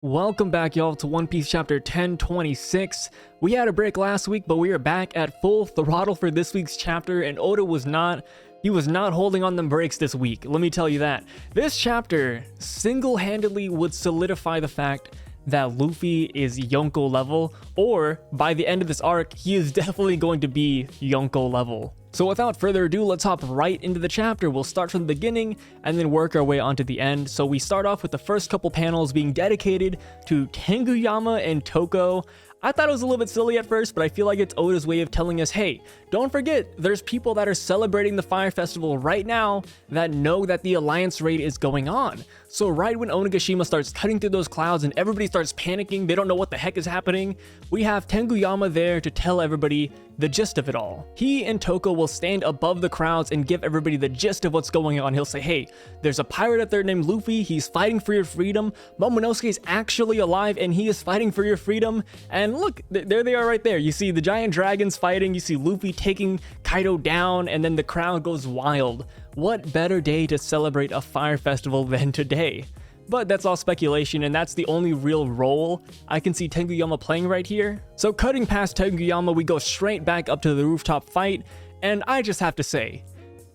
Welcome back, y'all, to One Piece chapter 1026. We had a break last week, but we are back at full throttle for this week's chapter, and Oda was not holding on them brakes this week, let me tell you that. This chapter single-handedly would solidify the fact that Luffy is YONKO level, or by the end of this arc, he is definitely going to be YONKO level. So without further ado, let's hop right into the chapter. We'll start from the beginning and then work our way onto the end. So we start off with the first couple panels being dedicated to Tenguyama and Toko. I thought it was a little bit silly at first, but I feel like it's Oda's way of telling us, hey, don't forget, there's people that are celebrating the Fire Festival right now that know that the Alliance raid is going on. So right when Onigashima starts cutting through those clouds and everybody starts panicking, they don't know what the heck is happening, we have Tenguyama there to tell everybody the gist of it all. He and Toko will stand above the crowds and give everybody the gist of what's going on. He'll say, hey, there's a pirate out there named Luffy, he's fighting for your freedom, Momonosuke is actually alive and he is fighting for your freedom, and look, there they are right there. You see the giant dragons fighting, you see Luffy taking Kaido down, and then the crowd goes wild. What better day to celebrate a fire festival than today? But that's all speculation, and that's the only real role I can see Tenguyama playing right here. So cutting past Tenguyama, we go straight back up to the rooftop fight, and I just have to say,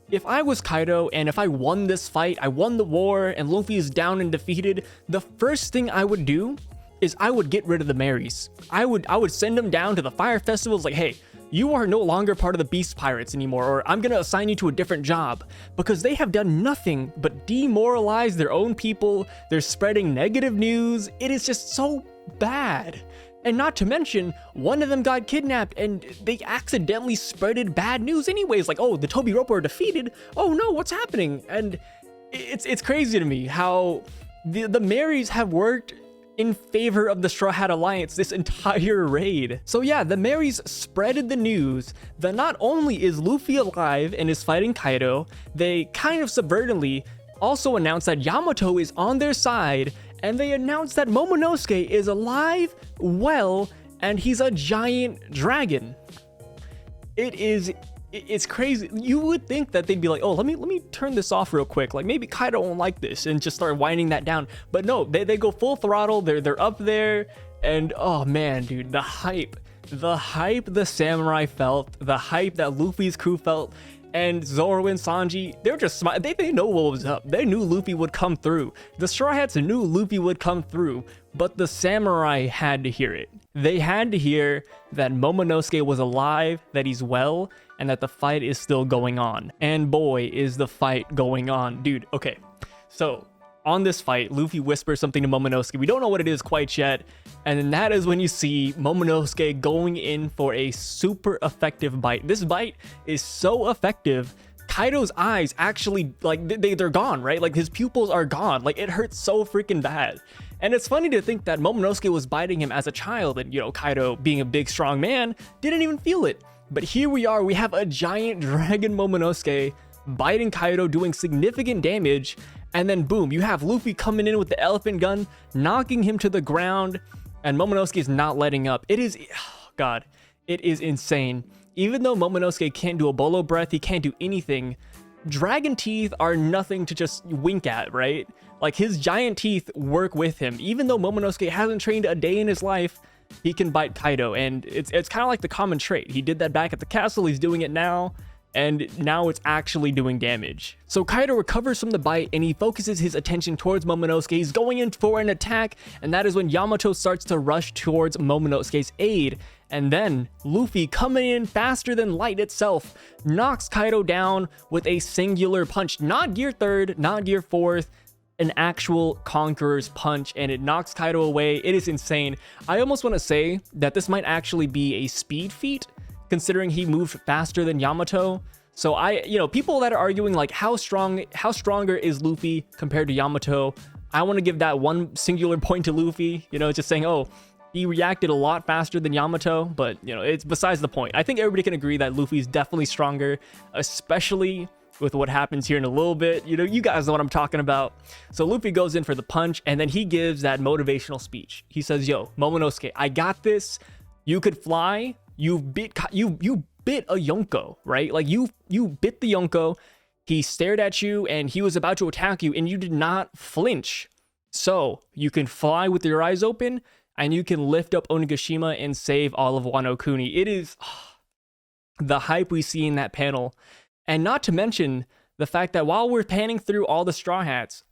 if I was Kaido and if I won this fight, I won the war, and Luffy is down and defeated, the first thing I would do is I would get rid of the Marys. I would send them down to the fire festivals like, hey, you are no longer part of the Beast Pirates anymore, or I'm gonna assign you to a different job, because they have done nothing but demoralize their own people. They're spreading negative news. It is just so bad. And not to mention, one of them got kidnapped and they accidentally spreaded bad news anyways, like, oh, the Toby Roper are defeated. Oh no, what's happening? And it's crazy to me how the Marys have worked in favor of the Straw Hat Alliance this entire raid. So yeah, the Marys spreaded the news that not only is Luffy alive and is fighting Kaido, they kind of subvertently also announced that Yamato is on their side, and they announced that Momonosuke is alive, well, and he's a giant dragon. It's crazy. You would think that they'd be like, oh, let me turn this off real quick. Like maybe Kaido won't like this, and just start winding that down. But no, they go full throttle. They're up there, and oh man, dude, the hype the samurai felt, the hype that Luffy's crew felt, and Zoro and Sanji, they're just smiling. They know what was up. They knew Luffy would come through. The Straw Hats knew Luffy would come through, but the samurai had to hear it. They had to hear that Momonosuke was alive, that he's well, and that the fight is still going on. And boy, is the fight going on. Dude, okay. So, on this fight, Luffy whispers something to Momonosuke. We don't know what it is quite yet. And then that is when you see Momonosuke going in for a super effective bite. This bite is so effective, Kaido's eyes actually, like, they're gone, right? Like, his pupils are gone. Like, it hurts so freaking bad. And it's funny to think that Momonosuke was biting him as a child, and, you know, Kaido, being a big, strong man, didn't even feel it. But here we are, we have a giant dragon Momonosuke biting Kaido, doing significant damage, and then boom, you have Luffy coming in with the elephant gun, knocking him to the ground, and Momonosuke is not letting up. It is, oh God, it is insane. Even though Momonosuke can't do a bolo breath, he can't do anything, dragon teeth are nothing to just wink at, right? Like, his giant teeth work with him. Even though Momonosuke hasn't trained a day in his life, he can bite Kaido, and it's kind of like the common trait. He did that back at the castle, he's doing it now, and now it's actually doing damage. So Kaido recovers from the bite, and he focuses his attention towards Momonosuke. He's going in for an attack, and that is when Yamato starts to rush towards Momonosuke's aid. And then Luffy, coming in faster than light itself, knocks Kaido down with a singular punch. Not gear 3rd, not gear 4th, an actual Conqueror's punch, and it knocks Kaido away. It is insane. I almost want to say that this might actually be a speed feat, considering he moved faster than Yamato. So people that are arguing like how stronger is Luffy compared to Yamato, I want to give that one singular point to Luffy, just saying, oh, he reacted a lot faster than Yamato, but it's besides the point. I think everybody can agree that Luffy's definitely stronger, especially with what happens here in a little bit. You guys know what I'm talking about. So Luffy goes in for the punch, and then he gives that motivational speech. He says, yo, Momonosuke, I got this. You could fly. You bit a Yonko, right? Like, you bit the Yonko. He stared at you, and he was about to attack you, and you did not flinch. So you can fly with your eyes open, and you can lift up Onigashima and save all of Wano Kuni. It is the hype we see in that panel. And not to mention the fact that while we're panning through all the Straw Hats,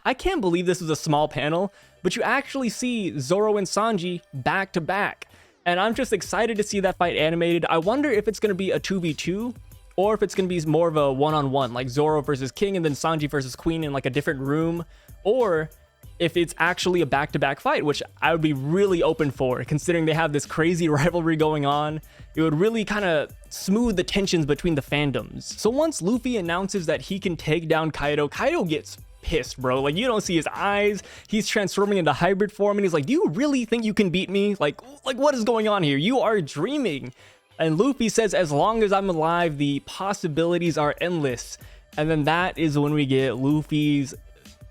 I can't believe this was a small panel, but you actually see Zoro and Sanji back to back. And I'm just excited to see that fight animated. I wonder if it's going to be a 2v2 or if it's going to be more of a one-on-one, like Zoro versus King and then Sanji versus Queen in like a different room, or if it's actually a back-to-back fight, which I would be really open for, considering they have this crazy rivalry going on. It would really kind of smooth the tensions between the fandoms. So once Luffy announces that he can take down Kaido, Kaido gets pissed, bro. Like, you don't see his eyes. He's transforming into hybrid form, and he's like, do you really think you can beat me? Like what is going on here? You are dreaming. And Luffy says, as long as I'm alive, the possibilities are endless. And then that is when we get Luffy's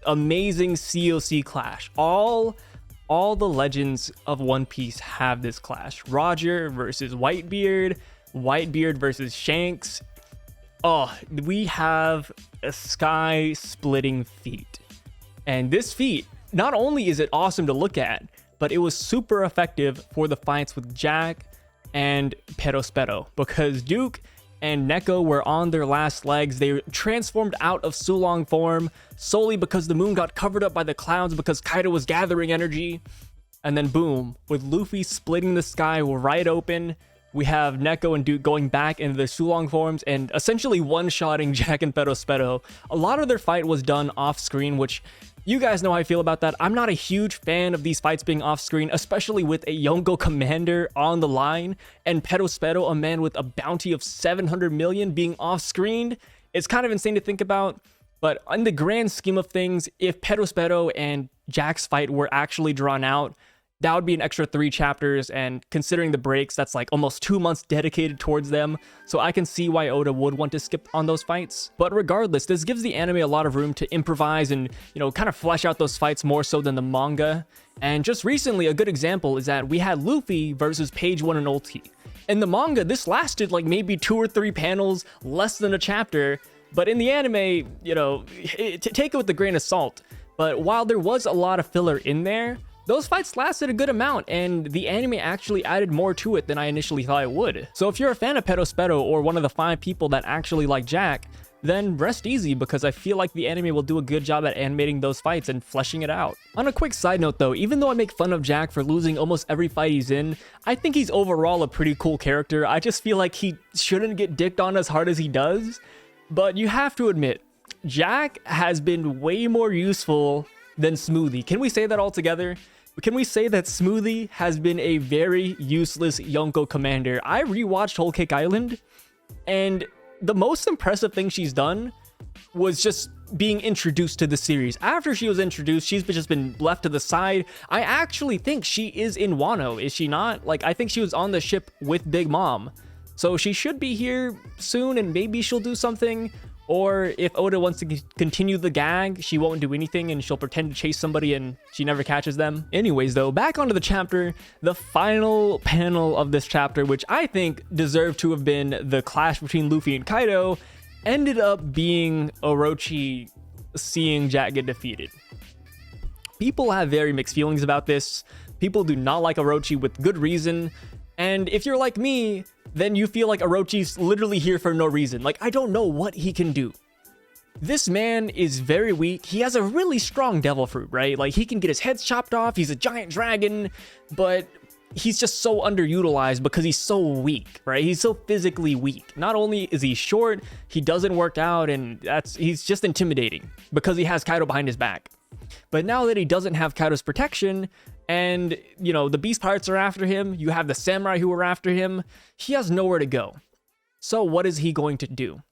amazing COC clash. All the legends of One Piece have this clash. Roger versus Whitebeard, Whitebeard versus Shanks. Oh, we have a sky-splitting feat. And this feat, not only is it awesome to look at, but it was super effective for the fights with Jack and Perospero, because Duke and Neko were on their last legs. They transformed out of Sulong form solely because the moon got covered up by the clouds because Kaido was gathering energy. And then boom, with Luffy splitting the sky right open, we have Neko and Duke going back into their Sulong forms and essentially one-shotting Jack and Perospero. A lot of their fight was done off-screen, which you guys know how I feel about that. I'm not a huge fan of these fights being off-screen, especially with a YONKO commander on the line and Perospero, a man with a bounty of 700 million, being off-screened. It's kind of insane to think about, but in the grand scheme of things, if Perospero and Jack's fight were actually drawn out, that would be an extra 3 chapters, and considering the breaks, that's like almost 2 months dedicated towards them, so I can see why Oda would want to skip on those fights. But regardless, this gives the anime a lot of room to improvise and, kind of flesh out those fights more so than the manga. And just recently, a good example is that we had Luffy versus Page 1 and Ulti. In the manga, this lasted like maybe 2 or 3 panels, less than a chapter, but in the anime, take it with a grain of salt. But while there was a lot of filler in there, those fights lasted a good amount, and the anime actually added more to it than I initially thought it would. So if you're a fan of Perospero or one of the 5 people that actually like Jack, then rest easy, because I feel like the anime will do a good job at animating those fights and fleshing it out. On a quick side note though, even though I make fun of Jack for losing almost every fight he's in, I think he's overall a pretty cool character. I just feel like he shouldn't get dicked on as hard as he does. But you have to admit, Jack has been way more useful than Smoothie. Can we say that all together? Can we say that Smoothie has been a very useless YONKO commander? I rewatched Whole Cake Island, and the most impressive thing she's done was just being introduced to the series. After she was introduced, she's just been left to the side. I actually think she is in Wano, is she not? Like, I think she was on the ship with Big Mom. So she should be here soon, and maybe she'll do something. Or if Oda wants to continue the gag, she won't do anything and she'll pretend to chase somebody and she never catches them. Anyways though, back onto the chapter, the final panel of this chapter, which I think deserved to have been the clash between Luffy and Kaido, ended up being Orochi seeing Jack get defeated. People have very mixed feelings about this. People do not like Orochi with good reason. And if you're like me, then you feel like Orochi's literally here for no reason. Like, I don't know what he can do. This man is very weak. He has a really strong devil fruit, right? Like, he can get his head chopped off. He's a giant dragon, but he's just so underutilized because he's so weak, right? He's so physically weak. Not only is he short, he doesn't work out, and he's just intimidating because he has Kaido behind his back. But now that he doesn't have Kaido's protection, and, the beast pirates are after him, you have the samurai who are after him, he has nowhere to go. So what is he going to do?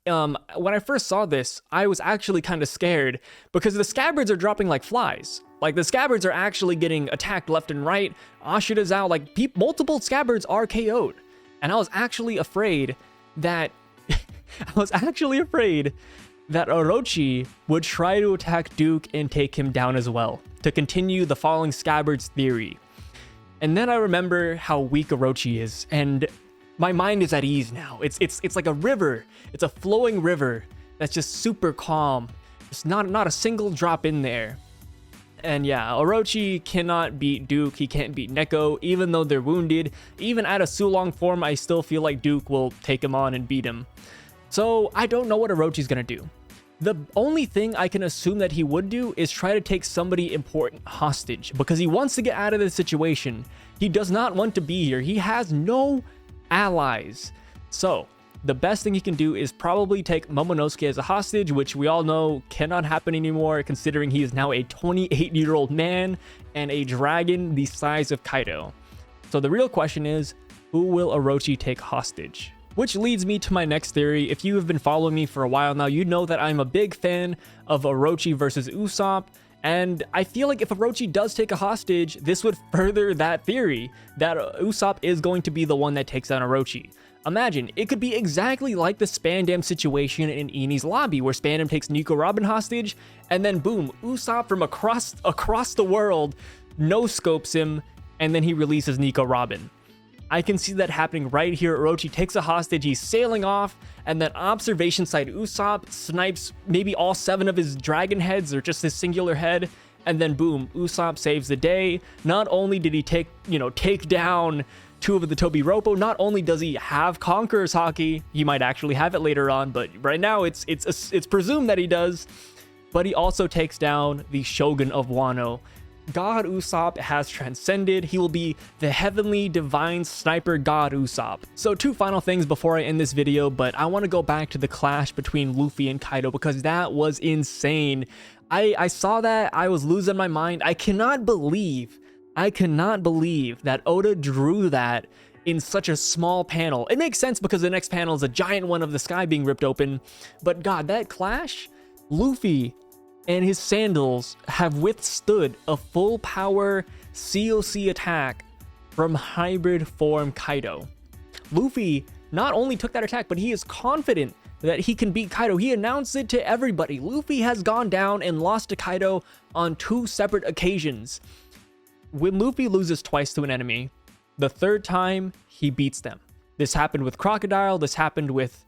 When I first saw this, I was actually kind of scared because the scabbards are dropping like flies. Like, the scabbards are actually getting attacked left and right. Ashida's out, like, multiple scabbards are KO'd. And I was actually afraid that... that Orochi would try to attack Duke and take him down as well, to continue the falling scabbards theory. And then I remember how weak Orochi is, and my mind is at ease now. It's like a river. It's a flowing river that's just super calm. It's not a single drop in there. And yeah, Orochi cannot beat Duke, he can't beat Neko, even though they're wounded. Even at a Sulong form, I still feel like Duke will take him on and beat him. So I don't know what Orochi's gonna do. The only thing I can assume that he would do is try to take somebody important hostage, because he wants to get out of this situation. He does not want to be here. He has no allies. So the best thing he can do is probably take Momonosuke as a hostage, which we all know cannot happen anymore, considering he is now a 28-year-old man and a dragon the size of Kaido. So the real question is, who will Orochi take hostage? Which leads me to my next theory. If you have been following me for a while now, you know that I'm a big fan of Orochi versus Usopp. And I feel like if Orochi does take a hostage, this would further that theory that Usopp is going to be the one that takes down Orochi. Imagine, it could be exactly like the Spandam situation in Eni's lobby, where Spandam takes Nico Robin hostage, and then boom, Usopp from across the world no-scopes him, and then he releases Nico Robin. I can see that happening right here. Orochi takes a hostage, he's sailing off, and then observation side Usopp snipes maybe all 7 of his dragon heads, or just his singular head, and then boom, Usopp saves the day. Not only did he take down 2 of the Tobi Roppo, not only does he have Conqueror's Haki, he might actually have it later on, but right now it's presumed that he does, but he also takes down the Shogun of Wano. God Usopp has transcended. He will be the heavenly divine sniper God Usopp. So 2 final things before I end this video, but I want to go back to the clash between Luffy and Kaido, because that was insane. I saw that, I was losing my mind. I cannot believe that Oda drew that in such a small panel. It makes sense because the next panel is a giant one of the sky being ripped open, but God, that clash, Luffy and his sandals have withstood a full power COC attack from hybrid form Kaido. Luffy not only took that attack, but he is confident that he can beat Kaido. He announced it to everybody. Luffy has gone down and lost to Kaido on 2 separate occasions. When Luffy loses twice to an enemy, the 3rd time he beats them. This happened with Crocodile, this happened with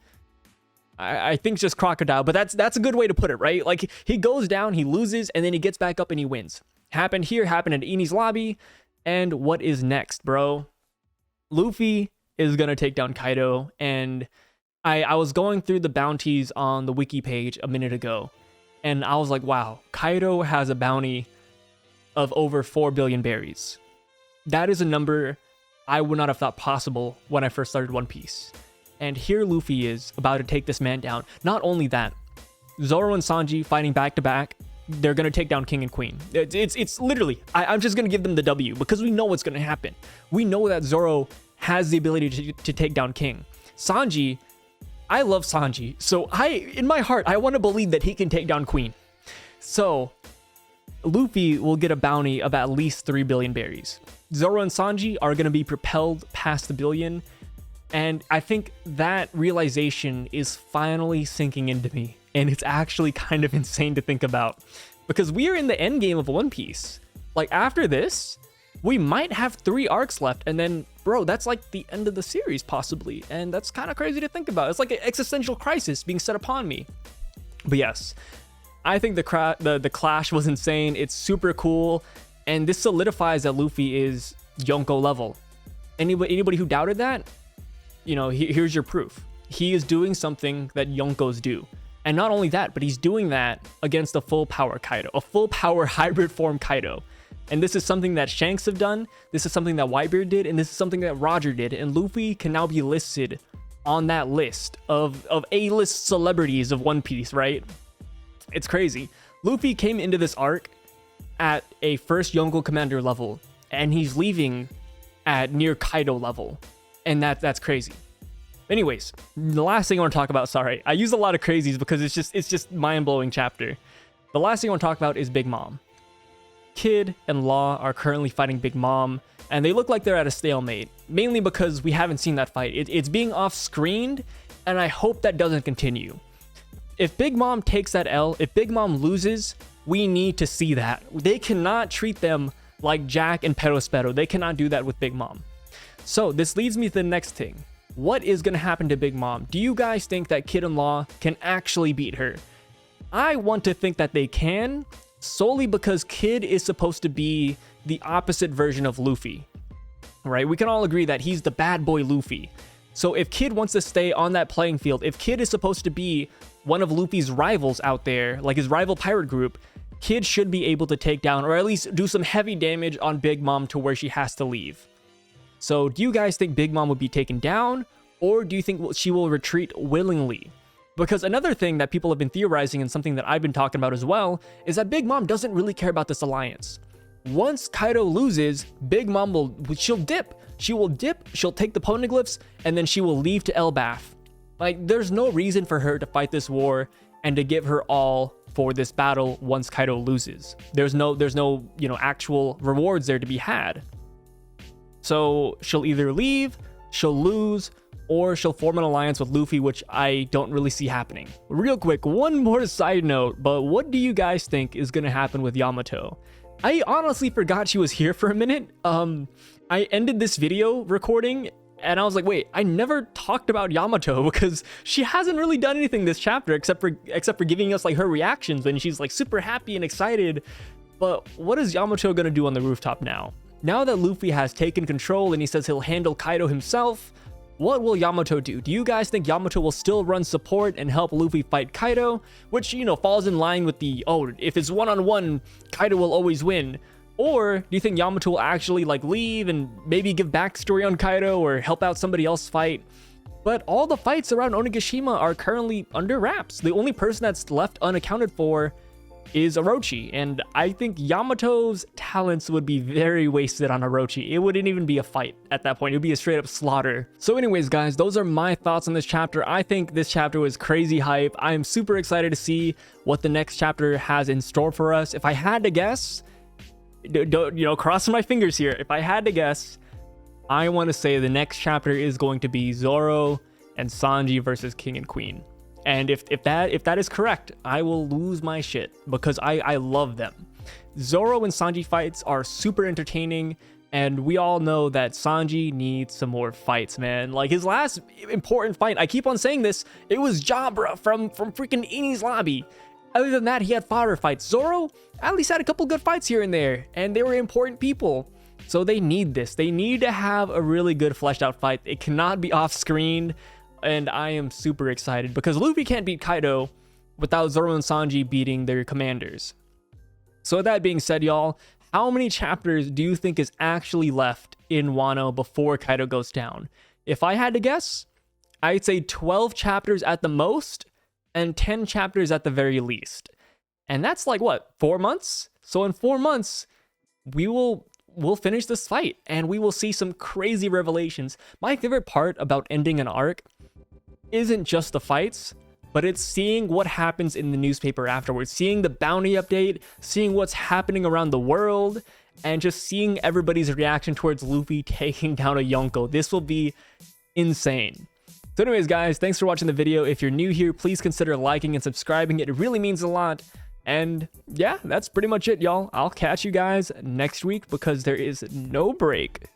I think just Crocodile, but that's a good way to put it, right? Like, he goes down, he loses, and then he gets back up and he wins. Happened here, happened at Eni's lobby, and what is next, bro? Luffy is gonna take down Kaido, and I was going through the bounties on the wiki page a minute ago, and I was like, wow, Kaido has a bounty of over 4 billion berries. That is a number I would not have thought possible when I first started One Piece. And here Luffy is about to take this man down. Not only that, Zoro and Sanji fighting back to back. They're going to take down King and Queen. It's literally, I'm just going to give them the W, because we know what's going to happen. We know that Zoro has the ability to take down King. Sanji, I love Sanji. So in my heart, I want to believe that he can take down Queen. So Luffy will get a bounty of at least 3 billion berries. Zoro and Sanji are going to be propelled past the billion. And I think that realization is finally sinking into me. And it's actually kind of insane to think about, because we are in the end game of One Piece. Like, after this, we might have 3 arcs left. And then, bro, that's like the end of the series, possibly. And that's kind of crazy to think about. It's like an existential crisis being set upon me. But yes, I think the clash was insane. It's super cool. And this solidifies that Luffy is Yonko level. Anybody who doubted that, here's your proof. He is doing something that Yonkos do. And not only that, but he's doing that against a full power Kaido, a full power hybrid form Kaido. And this is something that Shanks have done, this is something that Whitebeard did, and this is something that Roger did. And Luffy can now be listed on that list of A-list celebrities of One Piece, right? It's crazy. Luffy came into this arc at a first Yonko commander level, and he's leaving at near Kaido level. And that's crazy. Anyways, the last thing I want to talk about, sorry, I use a lot of crazies because it's just mind-blowing chapter. The last thing I want to talk about is Big Mom. Kid and Law are currently fighting Big Mom, and they look like they're at a stalemate, mainly because we haven't seen that fight. It's being off-screened, and I hope that doesn't continue. If Big Mom takes that L, if Big Mom loses, we need to see that. They cannot treat them like Jack and Perospero. They cannot do that with Big Mom. So this leads me to the next thing. What is going to happen to Big Mom? Do you guys think that Kid and Law can actually beat her? I want to think that they can, solely because Kid is supposed to be the opposite version of Luffy, right? We can all agree that he's the bad boy Luffy. So if Kid wants to stay on that playing field, if Kid is supposed to be one of Luffy's rivals out there, like his rival pirate group, Kid should be able to take down, or at least do some heavy damage on Big Mom to where she has to leave. So do you guys think Big Mom would be taken down, or do you think she will retreat willingly? Because another thing that people have been theorizing, and something that I've been talking about as well, is that Big Mom doesn't really care about this alliance. Once Kaido loses, Big Mom she'll dip. She will dip, she'll take the poneglyphs, and then she will leave to Elbaf. Like, there's no reason for her to fight this war and to give her all for this battle once Kaido loses. There's no, actual rewards there to be had. So she'll either leave, she'll lose, or she'll form an alliance with Luffy, which I don't really see happening. Real quick, one more side note, but what do you guys think is gonna happen with Yamato? I honestly forgot she was here for a minute. I ended this video recording and I was like, wait, I never talked about Yamato because she hasn't really done anything this chapter except for giving us like her reactions when she's like super happy and excited. But what is Yamato gonna do on the rooftop now? Now that Luffy has taken control and he says he'll handle Kaido himself, what will Yamato do? Do you guys think Yamato will still run support and help Luffy fight Kaido? Which, falls in line with the, oh, if it's one-on-one, Kaido will always win. Or do you think Yamato will actually like leave and maybe give backstory on Kaido or help out somebody else fight? But all the fights around Onigashima are currently under wraps. The only person that's left unaccounted for is Orochi, and I think Yamato's talents would be very wasted on Orochi. It wouldn't even be a fight at that point. It would be a straight up slaughter. So anyways, guys, those are my thoughts on this chapter. I think this chapter was crazy hype. I am super excited to see what the next chapter has in store for us. If I had to guess, crossing my fingers here, if I had to guess, I want to say the next chapter is going to be Zoro and Sanji versus King and Queen. And if that is correct, I will lose my shit because I love them. Zoro and Sanji fights are super entertaining, and we all know that Sanji needs some more fights, man. Like his last important fight, I keep on saying this, it was Jabra from freaking Enies Lobby. Other than that, he had fodder fights. Zoro at least had a couple good fights here and there, and they were important people. So they need this. They need to have a really good fleshed out fight. It cannot be off screen. And I am super excited because Luffy can't beat Kaido without Zoro and Sanji beating their commanders. So with that being said, y'all, how many chapters do you think is actually left in Wano before Kaido goes down? If I had to guess, I'd say 12 chapters at the most and 10 chapters at the very least. And that's like what, 4 months? So in 4 months, we'll finish this fight and we will see some crazy revelations. My favorite part about ending an arc isn't just the fights, but it's seeing what happens in the newspaper afterwards, seeing the bounty update, seeing what's happening around the world, and just seeing everybody's reaction towards Luffy taking down a Yonko. This will be insane. So anyways, guys, thanks for watching the video. If you're new here, please consider liking and subscribing. It really means a lot. And yeah, that's pretty much it, y'all. I'll catch you guys next week because there is no break.